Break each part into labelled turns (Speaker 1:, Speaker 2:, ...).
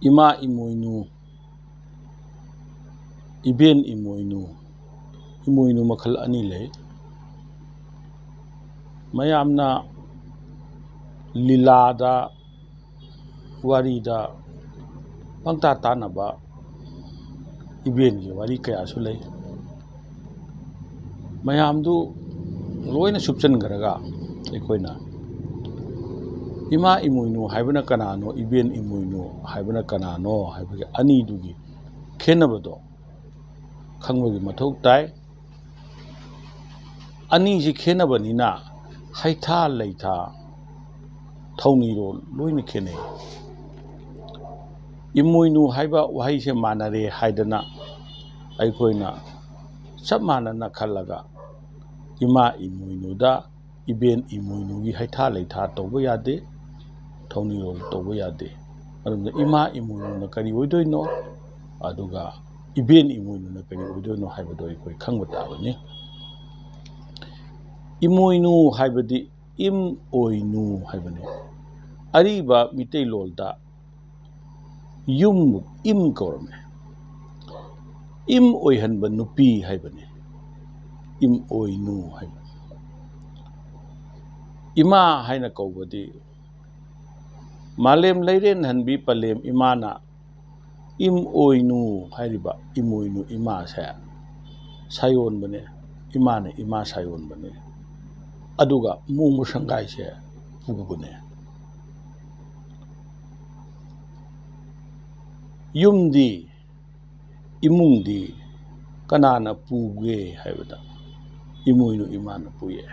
Speaker 1: Ima imoinu, iben imoinu, imoinu makhal ani lay. Mayamna lilada warida pangta tanaba iben gi wari kaya su lay. Mayamdu loina subsan garaga aikoina ima imoinu haibana kanano iben imoinu haibana kanano haibagi ani dugi khenabado khangbagi mathau tai. Ani si khenabanina haitha leitha thauniro loina khenai. Imoinu haiba wahai se manare haidana aikoina chap manana khalaga ima imoinu da iben imoinu gi haitha leitha tawba yade thauniro tawba yade. Maramda ima imoinu na kari oidoino aduga iben imoinu na kari oidoino haibado aikoi khangba tabani. Imoinu haibadi im oinu haibani. Ariba mitei lolda yum im kaurame. Im oihanba nupi haibani. Im oinu haibani. Ima haina kaubadi malem leiren hanbi palem imana im oinu hairiba imoinu ima sa sayon bane imana ima sayon bane aduga mungmu sangai se pubune. Yumdi imungdi kanana puge haibada imoinu imana puye.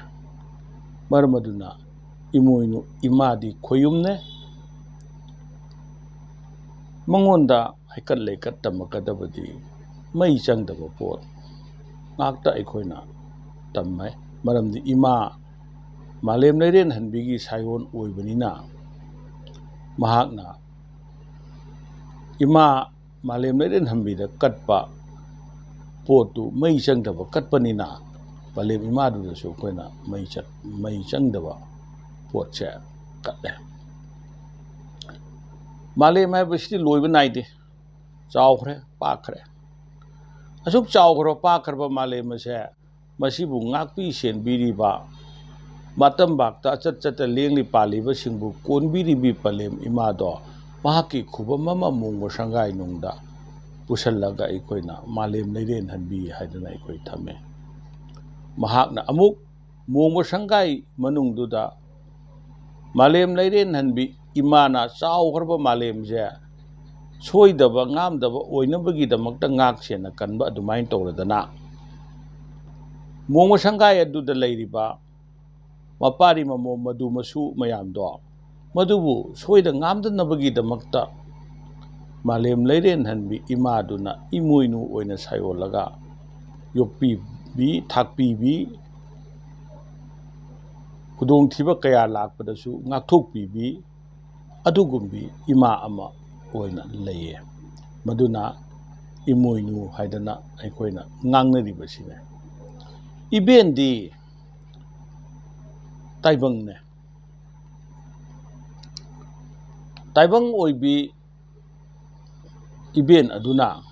Speaker 1: Maramaduna imoinu imadi khoyumne mangonda haikat leikat tamakadabadi mai changdaba pot ngakta aikoina tammai. Maramdi ima malem leiren hanbigi sayon oibanina mahakna ima malem leiren hanbida katpa potu mai changdaba katpanina malem ima du da su koina mai changdaba pot se katle. Malem hai basti loiba naide chawkhre pakhre asuk chawkhro pakhrba malem se masibu ngakpi senbiriba matam bakta chat lengli paliba singbu konbiribi palem imado mahaki khubamama mungbo sangai nungda pusallaga aikoina malem leiren hanbi haidana aikoi thame. Mahakna amuk mungbo sangai manungduda malem leiren hanbi imana chawkhrba malem je soidaba ngamdaba oinabagi damakta ngaksena kanba adumain tawradana mungbo sangai aduda leiriba mapari mamo madu masu mayamdo madubu soida ngamdanabagi damakta malem leiren hanbi imaduna imoinu oina sayolaga yokpi bi thakpi bi kudong thiba kaya lakpadasu ngakthokpi bi adugumbi ima ama oina leye. Maduna imoinu haidana aikoina ngangnaribasine. Ibendi taibangne. Taibang oibi iben aduna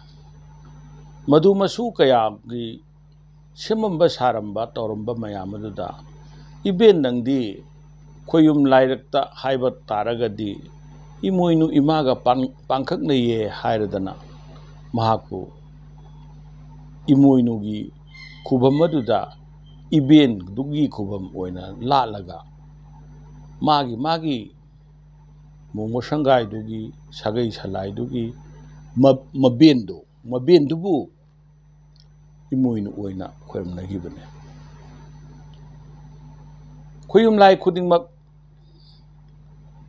Speaker 1: madu masu kaya gi semamba saramba tawramba mayamaduda iben nangdi khoyum lairakta haiba taragadi imoinu imaga pangkhaknaye hairadana mahakpu imoinu gi khubam aduda iben dugi khubam oina lalaga magi mungbo sangai dugi sagai salai dugi mabendubu imoinu oina khoyamnagibane. Khoyum lai khudingmak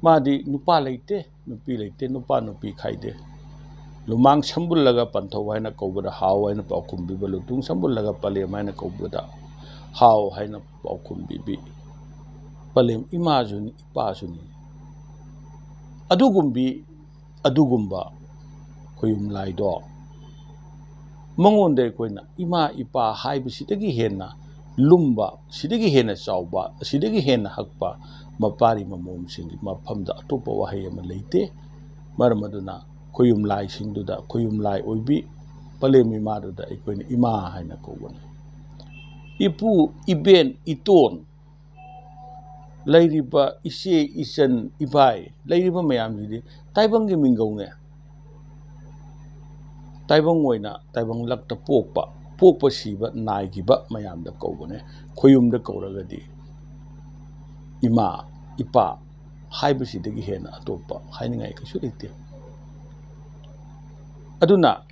Speaker 1: madi nupa leite nupi leite nupa nupi khaide lumang sambullaga panthau haina kaubada haw haina paukhumbiba lutung sambullaga palem haina kaubada haw haina paukhumbibi palem imajuni ipajuni adugumba khoyum laido mangonde koina ima ipa haibisidagi henna lumba sidagi henna chawba sidagi henna hakpa mapari mamom singi mafamda atopa wahai ama leite maramaduna ꯈꯣꯌꯨꯝ ꯂꯥꯏꯁꯤꯡꯗꯨꯗ ꯈꯣꯌꯨꯝ ꯂꯥꯏ ꯑꯣꯏꯕꯤ ꯄꯂꯦꯝ ꯏꯃꯥꯗꯨꯗ ꯑꯩꯈꯣꯏꯅ ꯏꯃꯥ ꯍꯥꯏꯅ ꯀꯧꯕꯅꯤ ꯏꯄꯨ ꯏꯕꯦꯟ ꯏꯇꯣꯟ ꯂꯩꯔꯤꯕ ꯏꯆꯦ ꯏꯆꯟ ꯏꯕꯥꯏ ꯂꯩꯔꯤꯕ ꯃꯌꯥꯝꯁꯤꯗꯤ ꯇꯥꯏꯕꯪꯒꯤ ꯃꯤꯡꯒꯧꯅꯦ ꯇꯥꯏꯕꯪ ꯑꯣꯏꯅ ꯇꯥꯏꯕꯪꯂꯛꯇ ꯄꯣꯛꯄ ꯁꯤꯕ ꯅꯥꯏꯈꯤꯕ ꯃꯌꯥꯝꯗ ꯀꯧꯕꯅꯦ ꯈꯣꯌꯨꯝꯗ ꯀꯧꯔꯒꯗꯤ ꯏꯃꯥ ꯏꯄꯥ ꯍꯥꯏꯕꯁꯤꯗꯒꯤ ꯍꯦꯟꯅ ꯑꯇꯣꯞꯄ ꯍꯥꯏꯅꯤꯡꯉꯥꯏ ꯀꯩꯁꯨ ꯂꯩꯇꯦ ꯑꯗꯨꯅ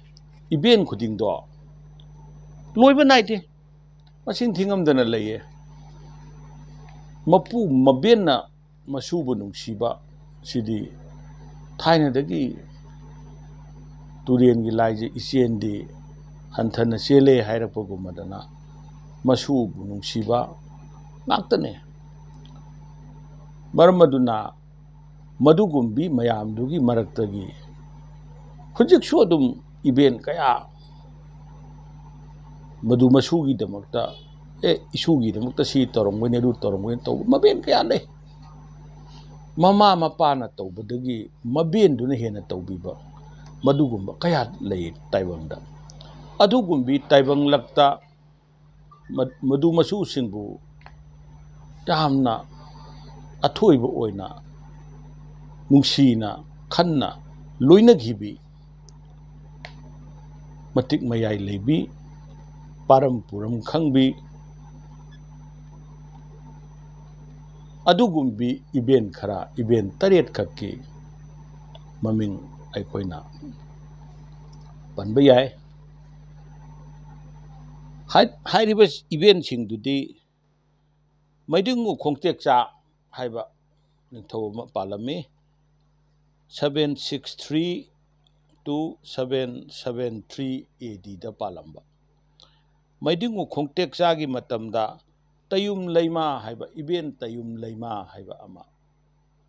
Speaker 1: ꯏꯕꯦꯟ ꯈꯨꯗꯤꯡꯗꯣ ꯂꯣꯏꯕ ꯅꯥꯏꯗꯦ ꯃꯁꯤꯡ ꯊꯤꯉꯝꯗꯅ ꯂꯩꯌꯦ ꯃꯄꯨ ꯃꯕꯦꯟꯅ ꯃꯁꯨꯕꯨ ꯅꯨꯡꯁꯤꯕ ꯁꯤꯗꯤ ꯊꯥꯏꯅꯗꯒꯤ ꯇꯨꯔꯦꯟꯒꯤ ꯂꯥꯏꯁꯦ ꯏꯆꯦꯟꯗꯤ ꯍꯟꯊꯅ ꯆꯦꯜꯂꯦ ꯍꯥꯏꯔꯛꯄꯒꯨꯝꯕꯗꯅ ꯃꯁꯨꯕꯨ ꯅꯨꯡꯁꯤꯕ ꯉꯥꯛꯇꯅꯦ ꯃꯔꯝ ꯑꯗꯨꯅ ꯃꯗꯨꯒꯨꯝꯕꯤ ꯃꯌꯥꯝꯗꯨꯒꯤ ꯃꯔꯛꯇꯒꯤ ꯍꯧꯖꯤꯛꯁꯨ ꯑꯗꯨꯝ ꯏꯕꯦꯟ ꯀꯌꯥ ꯃꯗꯨ ꯃꯁꯨꯒꯤꯗꯃꯛꯇ ꯏꯁꯨꯒꯤꯗꯃꯛꯇ ꯁꯤ ꯇꯧꯔꯝꯒꯅꯤ ꯑꯗꯨ ꯇꯧꯔꯝꯒꯅꯤ ꯇꯧꯕ ꯃꯕꯦꯟ ꯀꯌꯥ ꯂꯩ ꯃꯃꯥ ꯃꯄꯥꯅ ꯇꯧꯕꯗꯒꯤ ꯃꯕꯦꯟꯗꯨꯅ ꯍꯦꯟꯅ ꯇꯧꯕꯤꯕ ꯃꯗꯨꯒꯨꯝꯕ ꯀꯌꯥ ꯂꯩ ꯇꯥꯏꯕꯪꯗ ꯑꯗꯨꯒꯨꯝꯕꯤ ꯇꯥꯏꯕꯪꯂꯛꯇ ꯃꯗꯨ ꯃꯁꯨꯁꯤꯡꯕꯨ ꯌꯥꯝꯅ ꯑꯊꯣꯏꯕ ꯑꯣꯏꯅ ꯅꯨꯡꯁꯤꯅ ꯈꯟꯅ ꯂꯣꯏꯅꯈꯤꯕꯤ ꯃꯇꯤꯛ ꯃꯌꯥꯏ ꯂꯩꯕꯤ ꯄꯥꯔꯝ ꯄꯨꯔꯝ ꯈꯪꯕꯤ ꯑꯗꯨꯒꯨꯝꯕꯤ ꯏꯕꯦꯟ ꯈꯔ ꯏꯕꯦꯟ 8 ꯈꯛꯀꯤ ꯃꯃꯤꯡ ꯑꯩꯈꯣꯏꯅ ꯄꯟꯕ ꯌꯥꯏ ꯍꯥꯏꯔꯤꯕ ꯏꯕꯦꯟꯁꯤꯡꯗꯨꯗꯤ ꯃꯩꯗꯤꯡꯉꯨ ꯈꯣꯡꯇꯦꯛꯆꯥ ꯍꯥꯏꯕ ꯅꯤꯡꯊꯧ ꯑꯃ ꯄꯥꯜꯂꯝꯃꯤ 763 to 773 ADꯗ ꯄꯥꯜꯂꯝꯕ ꯃꯩꯗꯤꯡꯉꯨ ꯈꯣꯡꯇꯦꯛꯆꯥꯒꯤ ꯃꯇꯝꯗ ꯇꯌꯨꯝ ꯂꯩꯃꯥ ꯍꯥꯏꯕ ꯏꯕꯦꯟ ꯇꯌꯨꯝ ꯂꯩꯃꯥ ꯍꯥꯏꯕ ꯑꯃ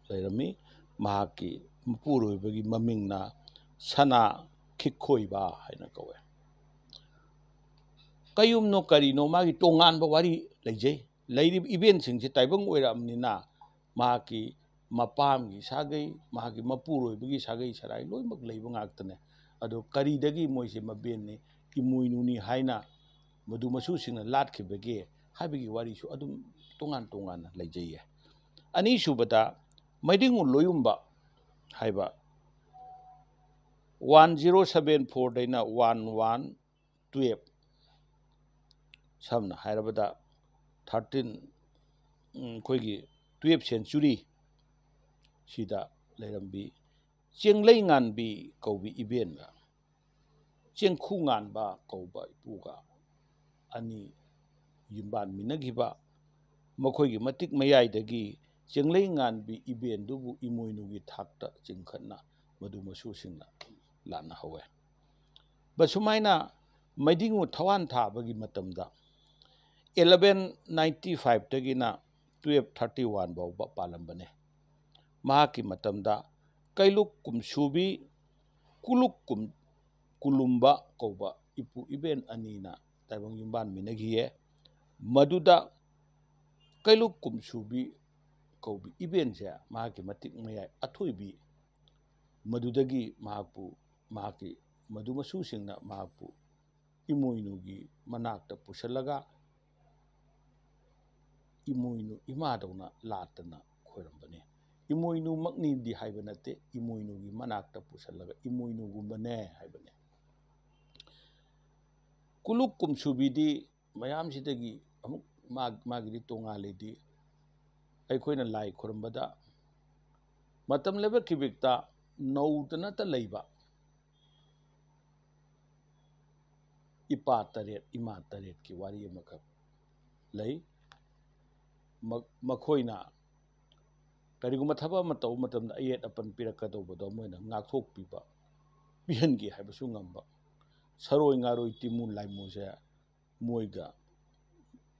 Speaker 1: ꯂꯩꯔꯝꯃꯤ ꯃꯍꯥꯛꯀꯤ ꯃꯄꯨꯔꯣꯏꯕꯒꯤ ꯃꯃꯤꯡꯅ ꯁꯅꯥ ꯈꯤꯛꯈꯣꯏꯕ ꯍꯥꯏꯅ ꯀꯧꯋꯦ ꯀꯌꯨꯝꯅꯣ ꯀꯔꯤꯅꯣ ꯃꯥꯒꯤ ꯇꯣꯉꯥꯟꯕ ꯋꯥꯔꯤ ꯂꯩꯖꯩ ꯂꯩꯔꯤꯕ ꯏꯕꯦꯟꯁꯤꯡꯁꯦ ꯇꯥꯏꯕꯪ ꯑꯣꯏꯔꯛꯑꯕꯅꯤꯅ ꯃꯍꯥꯛꯀꯤ ꯃꯄꯥꯝꯒꯤ ꯁꯥꯒꯩ ꯃꯍꯥꯛꯀꯤ ꯃꯄꯨꯔꯣꯏꯕꯒꯤ ꯁꯥꯒꯩ ꯁꯔꯥꯏ ꯂꯣꯏꯅꯃꯛ ꯂꯩꯕ ꯉꯥꯛꯇꯅꯦ ꯑꯗꯣ ꯀꯔꯤꯗꯒꯤ ꯃꯣꯏꯁꯦ ꯃꯕꯦꯟꯅꯤ ꯏꯃꯣꯏꯅꯨꯅꯤ ꯍꯥꯏꯅ ꯃꯗꯨ ꯃꯁꯨꯁꯤꯡꯅ ꯂꯥꯠꯈꯤꯕꯒꯦ ꯍꯥꯏꯕꯒꯤ ꯋꯥꯔꯤꯁꯨ ꯑꯗꯨꯝ ꯇꯣꯉꯥꯟ ꯇꯣꯉꯥꯟꯅ ꯂꯩꯖꯩꯌꯦ ꯑꯅꯤꯁꯨꯕꯗ ꯃꯩꯗꯤꯡꯉꯨ ꯂꯣꯌꯨꯝꯕ ꯍꯥꯏꯕ 1074 ꯗꯩꯅ 1112 ꯁꯝꯅ ꯍꯥꯏꯔꯕꯗ 12th century ꯁꯤꯗ ꯂꯩꯔꯝꯕꯤ ꯆꯦꯡꯂꯩ ꯉꯥꯟꯕꯤ ꯀꯧꯕꯤ ꯏꯕꯦꯟꯒ ꯆꯦꯡꯈꯨ ꯉꯥꯟꯕ ꯀꯧꯕ ꯏꯄꯨꯒ ꯑꯅꯤ ꯌꯨꯝꯕꯥꯟꯃꯤꯟꯅꯈꯤꯕ ꯃꯈꯣꯏꯒꯤ ꯃꯇꯤꯛ ꯃꯌꯥꯏꯗꯒꯤ ꯆꯦꯡꯂꯩ ꯉꯥꯟꯕꯤ ꯏꯕꯦꯟꯗꯨꯕꯨ ꯏꯃꯣꯏꯅꯨꯒꯤ ꯊꯥꯛꯇ ꯆꯤꯡꯈꯠꯅ ꯃꯗꯨ ꯃꯁꯨꯁꯤꯡꯅ ꯂꯥꯠꯅꯍꯧꯋꯦ ꯕꯁꯨꯃꯥꯏꯅ ꯃꯩꯗꯤꯡꯉꯨ ꯊꯋꯥꯟ ꯊꯥꯕꯒꯤ ꯃꯇꯝꯗ 1195 ꯗꯒꯤꯅ 1231 ꯐꯥꯎꯕ ꯄꯥꯜꯂꯝꯕꯅꯦ ꯃꯍꯥꯛꯀꯤ ꯃꯇꯝꯗ ꯀꯩꯂꯨꯛ ꯀꯨꯝꯁꯨꯕꯤ ꯀꯨꯂꯨꯛ ꯀꯨꯂꯨꯝꯕ ꯀꯧꯕ ꯏꯄꯨ ꯏꯕꯦꯟ ꯑꯅꯤꯅ ꯇꯥꯏꯕꯪ ꯌꯨꯝꯕꯥꯟꯃꯤꯟꯅꯈꯤꯌꯦ ꯃꯗꯨꯗ ꯀꯩꯂꯨꯛ ꯀꯨꯝꯁꯨꯕꯤ ꯀꯧꯕꯤ ꯏꯕꯦꯟꯁꯦ ꯃꯍꯥꯛꯀꯤ ꯃꯇꯤꯛ ꯃꯌꯥꯏ ꯑꯊꯣꯏꯕꯤ ꯃꯗꯨꯗꯒꯤ ꯃꯍꯥꯛꯀꯤ ꯃꯗꯨ ꯃꯁꯨꯁꯤꯡꯅ ꯃꯍꯥꯛꯄꯨ ꯏꯃꯣꯏꯅꯨꯒꯤ ꯃꯅꯥꯛꯇ ꯄꯨꯁꯤꯜꯂꯒ ꯏꯃꯣꯏꯅු ꯏꯃꯥꯗꯧꯅ ꯂꯥꯠꯇꯅ ꯈꯣꯏꯔꯝꯕꯅꯤ ꯏꯃꯣꯏꯅꯨꯃꯛꯅꯤꯗꯤ ꯍꯥꯏꯕ ꯅꯠꯇꯦ ꯏꯃꯣꯏꯅꯨꯒꯤ ꯃꯅꯥꯛꯇ ꯄꯨꯁꯤꯜꯂꯒ ꯏꯃꯣꯏꯅꯨꯒꯨꯝꯕꯅꯦ ꯍꯥꯏꯕꯅꯤ ꯀꯨꯂꯨꯛ ꯀꯨꯝꯁꯨꯕꯤꯗꯤ ꯃꯌꯥꯝꯁꯤꯗꯒꯤ ꯑꯃꯨꯛ ꯃꯥꯒꯤꯗꯤ ꯇꯣꯉꯥꯜꯂꯤꯗꯤ ꯑꯩꯈꯣꯏꯅ ꯂꯥꯏ ꯈꯨꯔꯨꯝꯕꯗ ꯃꯇꯝ ꯂꯦꯞꯄꯛꯈꯤꯕꯤꯛꯇ ꯅꯧꯗꯅꯇ ꯂꯩꯕ ꯏꯄꯥ 8 ꯏꯃꯥ 8ꯀꯤ ꯋꯥꯔꯤ ꯑꯃꯈꯛ ꯂꯩ ꯃꯈꯣꯏꯅ ꯀꯔꯤꯒꯨꯝꯕ ꯊꯕꯛ ꯑꯃ ꯇꯧꯕ ꯃꯇꯝꯗ ꯑꯌꯦꯠ ꯑꯄꯟ ꯄꯤꯔꯛꯀꯗꯧꯕꯗꯣ ꯃꯣꯏꯅ ꯉꯥꯛꯊꯣꯛꯄꯤꯕ ꯄꯤꯍꯟꯒꯦ ꯍꯥꯏꯕꯁꯨ ꯉꯝꯕ ꯁꯔꯣꯏ ꯉꯥꯔꯣꯏ ꯇꯤꯃꯨ ꯂꯥꯏꯃꯨꯁꯦ ꯃꯣꯏꯒ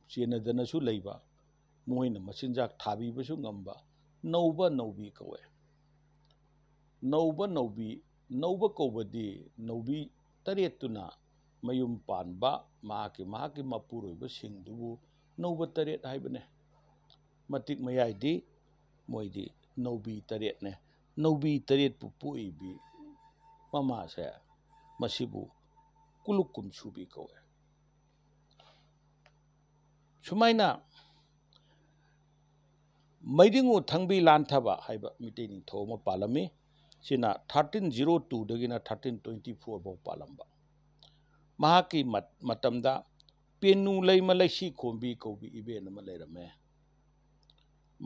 Speaker 1: ꯆꯦꯟꯅꯗꯅꯁꯨ ꯂꯩꯕ ꯃꯣꯏꯅ ꯃꯆꯤꯟꯖꯥꯛ ꯊꯥꯕꯤꯕꯁꯨ ꯉꯝꯕ ꯅꯧꯕ ꯅꯧꯕꯤ ꯀꯧꯋꯦ ꯅꯧꯕ ꯅꯧꯕꯤ ꯅꯧꯕ ꯀꯧꯕꯗꯤ ꯅꯧꯕꯤ 8ꯇꯨꯅ ꯃꯌꯨꯝ ꯄꯥꯟꯕ ꯃꯍꯥꯛꯀꯤ ꯃꯄꯨꯔꯣꯏꯕꯁꯤꯡꯗꯨꯕꯨ ꯅꯧꯕ 8 ꯍꯥꯏꯕꯅꯦ ꯃꯇꯤꯛ ꯃꯌꯥꯏꯗꯤ ꯃꯣꯏꯗꯤ ꯅꯧꯕꯤ 8ꯅꯦ ꯅꯧꯕꯤ 8ꯄꯨ ꯄꯣꯛꯏꯕꯤ ꯃꯃꯥꯁꯦ ꯃꯁꯤꯕꯨ ꯀꯨꯂꯨꯛꯀꯨꯝ ꯁꯨꯕꯤ ꯀꯧꯋꯦ꯫ ꯁꯨꯃꯥꯏꯅ ꯃꯩꯗꯤꯡꯉꯨ ꯊꯪꯕꯤ ꯂꯥꯟꯊꯕ ꯍꯥꯏꯕ ꯃꯤꯇꯩ ꯅꯤꯡꯊꯧ ꯑꯃ ꯄꯥꯜꯂꯝꯃꯤ꯫ ꯁꯤꯅ 1302ꯗꯒꯤꯅ 1324 ꯐꯥꯎ ꯄꯥꯜꯂꯝꯕ꯫ ꯃꯍꯥꯛꯀꯤ ꯃꯇꯝꯗ ꯄꯦꯅꯨ ꯂꯩꯃ ꯂꯩꯁꯤ ꯈꯣꯝꯕꯤ ꯀꯧꯕꯤ ꯏꯕꯦꯟ ꯑꯃ ꯂꯩꯔꯝꯃꯦ꯫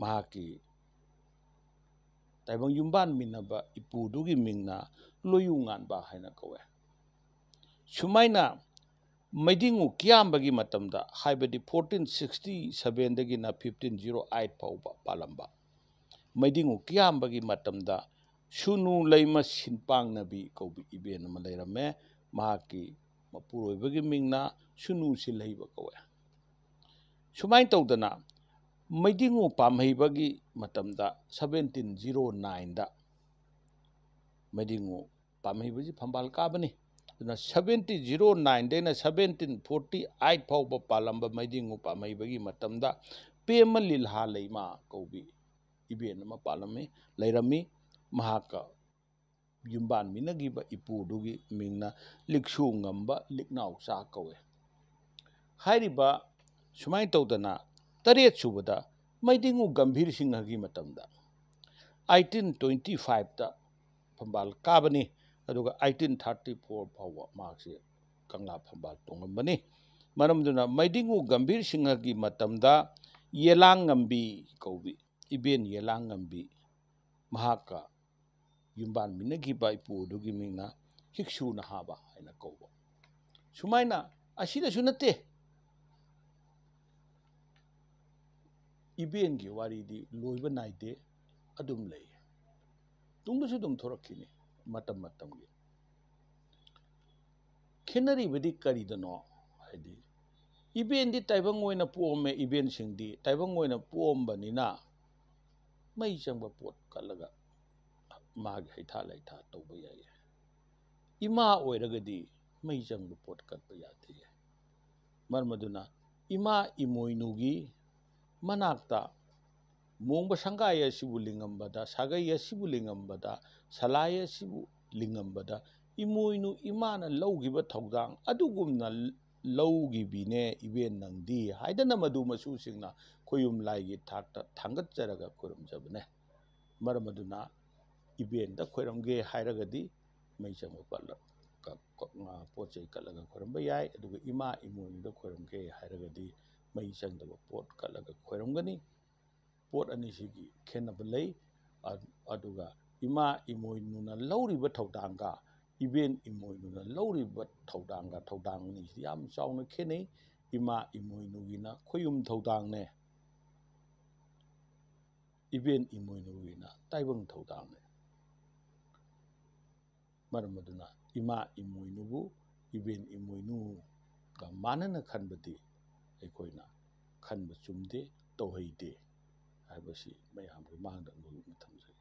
Speaker 1: ꯃꯍꯥꯛꯀꯤ ꯇꯥꯏꯕꯪ ꯌꯨꯝꯕꯥꯟꯃꯤꯟꯅꯕ ꯏꯄꯨꯗꯨꯒꯤ ꯃꯤꯡꯅ ꯂꯣꯌꯨ ꯉꯥꯟꯕ ꯍꯥꯏꯅ ꯀꯧꯋꯦ꯫ ꯁꯨꯃꯥꯏꯅ ꯃꯩꯗꯤꯡꯉꯨ ꯀꯤꯌꯥꯝꯕꯒꯤ ꯃꯇꯝꯗ ꯍꯥꯏꯕꯗꯤ 1467ꯗꯒꯤꯅ 1508 ꯐꯥꯎꯕ ꯄꯥꯜꯂꯝꯕ ꯃꯩꯗꯤꯡꯉꯨ ꯀꯤꯌꯥꯝꯕꯒꯤ ꯃꯇꯝꯗ ꯁꯨꯅꯨ ꯂꯩꯃ ꯁꯤꯟꯄꯥꯡꯅꯕꯤ ꯀꯧꯕꯤ ꯏꯕꯦꯟ ꯑꯃ ꯂꯩꯔꯝꯃꯦ꯫ ꯃꯍꯥꯛꯀꯤ ꯃꯄꯨꯔꯣꯏꯕꯒꯤ ꯃꯤꯡꯅ ꯁꯨꯅꯨ ꯁꯤꯜꯍꯩꯕ ꯀꯧꯋꯦ꯫ ꯁꯨꯃꯥꯏꯅ ꯇꯧꯗꯅ ꯃꯩꯗꯤꯡꯉꯨ ꯄꯥꯝꯍꯩꯕꯒꯤ ꯃꯇꯝꯗ 1709ꯗ ꯃꯩꯗꯤꯡꯉꯨ ꯄꯥꯝꯍꯩꯕꯁꯤ ꯐꯝꯕꯥꯜ ꯀꯥꯕꯅꯤ꯫ ꯑꯗꯨꯅ 1709ꯗꯩꯅ 1748 ꯐꯥꯎꯕ ꯄꯥꯜꯂꯝꯕ ꯃꯩꯗꯤꯡꯉꯨ ꯄꯥꯝꯍꯩꯕꯒꯤ ꯃꯇꯝꯗ ꯄꯦꯃ ꯂꯤꯜꯍꯥ ꯂꯩꯃ ꯀꯧꯕꯤ ꯏꯕꯦꯟ ꯑꯃ ꯂꯩꯔꯝꯃꯤ꯫ ꯃꯍꯥꯛꯀ ꯌꯨꯝꯕꯥꯟꯃꯤꯟꯅꯈꯤꯕ ꯏꯄꯨꯗꯨꯒꯤ ꯃꯤꯡꯅ ꯂꯤꯛꯁꯨ ꯉꯝꯕ ꯂꯤꯛꯅꯥꯎꯆꯥ ꯀꯧꯋꯦ꯫ ꯍꯥꯏꯔꯤꯕ ꯁꯨꯃꯥꯏꯅ ꯇꯧꯗꯅ 8ꯁꯨꯕꯗ ꯃꯩꯗꯤꯡꯉꯨ ꯒꯝꯚꯤꯔ ꯁꯤꯡꯍꯒꯤ ꯃꯇꯝꯗ 1825ꯗ ꯐꯝꯕꯥꯜ ꯀꯥꯕꯅꯤ꯫ ꯑꯗꯨꯒ 1834 ꯐꯥꯎꯕ ꯃꯍꯥꯛꯁꯦ ꯀꯪꯂꯥ ꯐꯝꯕꯥꯜ ꯇꯣꯡꯂꯝꯕꯅꯤ꯫ ꯃꯔꯝꯗꯨꯅ ꯃꯩꯗꯤꯡꯉꯨ ꯒꯝꯚꯤꯔ ꯁꯤꯡꯍꯒꯤ ꯃꯇꯝꯗ ꯌꯦꯂꯥꯡꯉꯝꯕꯤ ꯀꯧꯕꯤ ꯏꯕꯦꯟ ꯌꯦꯂꯥꯡꯉꯝꯕꯤ ꯃꯍꯥꯛꯀ ꯌꯨꯝꯕꯥꯟꯃꯤꯟꯅꯈꯤꯕ ꯏꯄꯨꯗꯨꯒꯤ ꯃꯤꯡꯅ ꯍꯤꯛꯁꯨ ꯅꯍꯥꯕ ꯍꯥꯏꯅ ꯀꯧꯕ꯫ ꯁꯨꯃꯥꯏꯅ ꯑꯁꯤꯗꯁꯨ ꯅꯠꯇꯦ, ꯏꯕꯦꯟꯒꯤ ꯋꯥꯔꯤꯗꯤ ꯂꯣꯏꯕ ナꯏꯗꯦ, ꯑꯗꯨꯝ ꯂꯩ꯫ ꯇꯨꯡꯗꯁꯨ ꯑꯗꯨꯝ ꯊꯣꯔꯛꯈꯤꯅꯤ ꯃꯇꯝ ꯃꯇꯝꯒꯤ꯫ ꯈꯦꯠꯅꯔꯤꯕꯗꯤ ꯀꯔꯤꯗꯅꯣ ꯍꯥꯏꯗꯤ ꯏꯕꯦꯟꯗꯤ ꯇꯥꯏꯕꯪ ꯑꯣꯏꯅ ꯄꯣꯛꯑꯝꯃꯦ꯫ ꯏꯕꯦꯟꯁꯤꯡꯗꯤ ꯇꯥꯏꯕꯪ ꯑꯣꯏꯅ ꯄꯣꯛꯑꯝꯕꯅꯤꯅ ꯃꯩ ꯆꯪꯕ ꯄꯣꯠ ꯀꯠꯂꯒ ꯃꯥꯒꯤ ꯍꯩꯊꯥ ꯂꯩꯊꯥ ꯇꯧꯕ ꯌꯥꯏ꯫ ꯏꯃꯥ ꯑꯣꯏꯔꯒꯗꯤ ꯃꯩ ꯆꯪꯕ ꯄꯣꯠ ꯀꯠꯄ ꯌꯥꯗꯦ꯫ ꯃꯔꯝ ꯑꯗꯨꯅ ꯏꯃꯥ ꯏꯃꯣꯏꯅꯨꯒꯤ ꯃꯅꯥꯛꯇ ꯃꯣꯡꯕ ꯁꯪꯒꯥꯏ ꯑꯁꯤꯕꯨ ꯂꯤꯡꯉꯝꯕꯗ, ꯁꯥꯒꯩ ꯑꯁꯤꯕꯨ ꯂꯤꯡꯉꯝꯕꯗ, ꯁꯂꯥꯏ ꯑꯁꯤꯕꯨ ꯂꯤꯡꯉꯝꯕꯗ ꯏꯃꯣꯏꯅꯨ ꯏꯃꯥꯅ ꯂꯧꯈꯤꯕ ꯊꯧꯗꯥꯡ ꯑꯗꯨꯒꯨꯝꯅ ꯂꯧꯈꯤꯕꯤꯅꯦ ꯏꯕꯦꯟ ꯅꯪꯗꯤ ꯍꯥꯏꯗꯅ ꯃꯗꯨ ꯃꯁꯨꯁꯤꯡꯅ ꯈꯣꯏꯌꯨꯝ ꯂꯥꯏꯒꯤ ꯊꯥꯛꯇ ꯊꯥꯡꯒꯠꯆꯔꯒ ꯈꯣꯏꯔꯝꯖꯕꯅꯦ꯫ ꯃꯔꯝ ꯑꯗꯨꯅ ꯏꯕꯦꯟꯗ ꯈꯣꯏꯔꯝꯒꯦ ꯍꯥꯏꯔꯒꯗꯤ ꯃꯩ ꯆꯪꯕ ꯄꯣꯠ ꯆꯩ ꯀꯠꯂꯒ ꯈꯣꯏꯔꯝꯕ ꯌꯥꯏ꯫ ꯑꯗꯨꯒ ꯏꯃꯥ ꯏꯃꯣꯏꯅꯨꯗ ꯈꯣꯏꯔꯝꯒꯦ ꯍꯥꯏꯔꯒꯗꯤ ꯃꯩ ꯆꯪꯗꯕ ꯄꯣꯠ ꯀꯠꯂꯒ ꯈꯣꯏꯔꯝꯒꯅꯤ꯫ ꯄꯣꯠ ꯑꯅꯤꯁꯤꯒꯤ ꯈꯦꯠꯅꯕ ꯂꯩ꯫ ꯑꯗꯨꯒ ꯏꯃꯥ ꯏꯃꯣꯏꯅꯨꯅ ꯂꯧꯔꯤꯕ ꯊꯧꯗꯥꯡꯒ ꯏꯕꯦꯟ ꯏꯃꯣꯏꯅꯨꯅ ꯂꯧꯔꯤꯕ ꯊꯧꯗꯥꯡ ꯑꯅꯤꯁꯤ ꯌꯥꯝ ꯆꯥꯎꯅ ꯈꯦꯠꯅꯩ꯫ ꯏꯃꯥ ꯏꯃꯣꯏꯅꯨꯒꯤꯅ ꯈꯣꯏꯌꯨꯝ ꯊꯧꯗꯥꯡꯅꯦ, ꯏꯕꯦꯟ ꯏꯃꯣꯏꯅꯨꯒꯤꯅ ꯇꯥꯏꯕꯪ ꯊꯧꯗꯥꯡꯅꯦ꯫ ꯃꯔꯝ ꯑꯗꯨꯅ ꯏꯃꯥ ꯏꯃꯣꯏꯅꯨꯕꯨ ꯏꯕꯦꯟ ꯏꯃꯣꯏꯅꯨꯒ ꯃꯥꯟꯅꯅ ꯈꯟꯕꯗꯤ ꯑꯩꯈꯣꯏꯅ ꯈꯟꯕ ꯆꯨꯝꯗꯦ, ꯇꯧꯍꯩꯗꯦ ꯍꯥꯏꯕꯁꯤ ꯃꯌꯥꯝꯒꯤ ꯃꯥꯡꯗ ꯊꯝꯖꯒꯦ꯫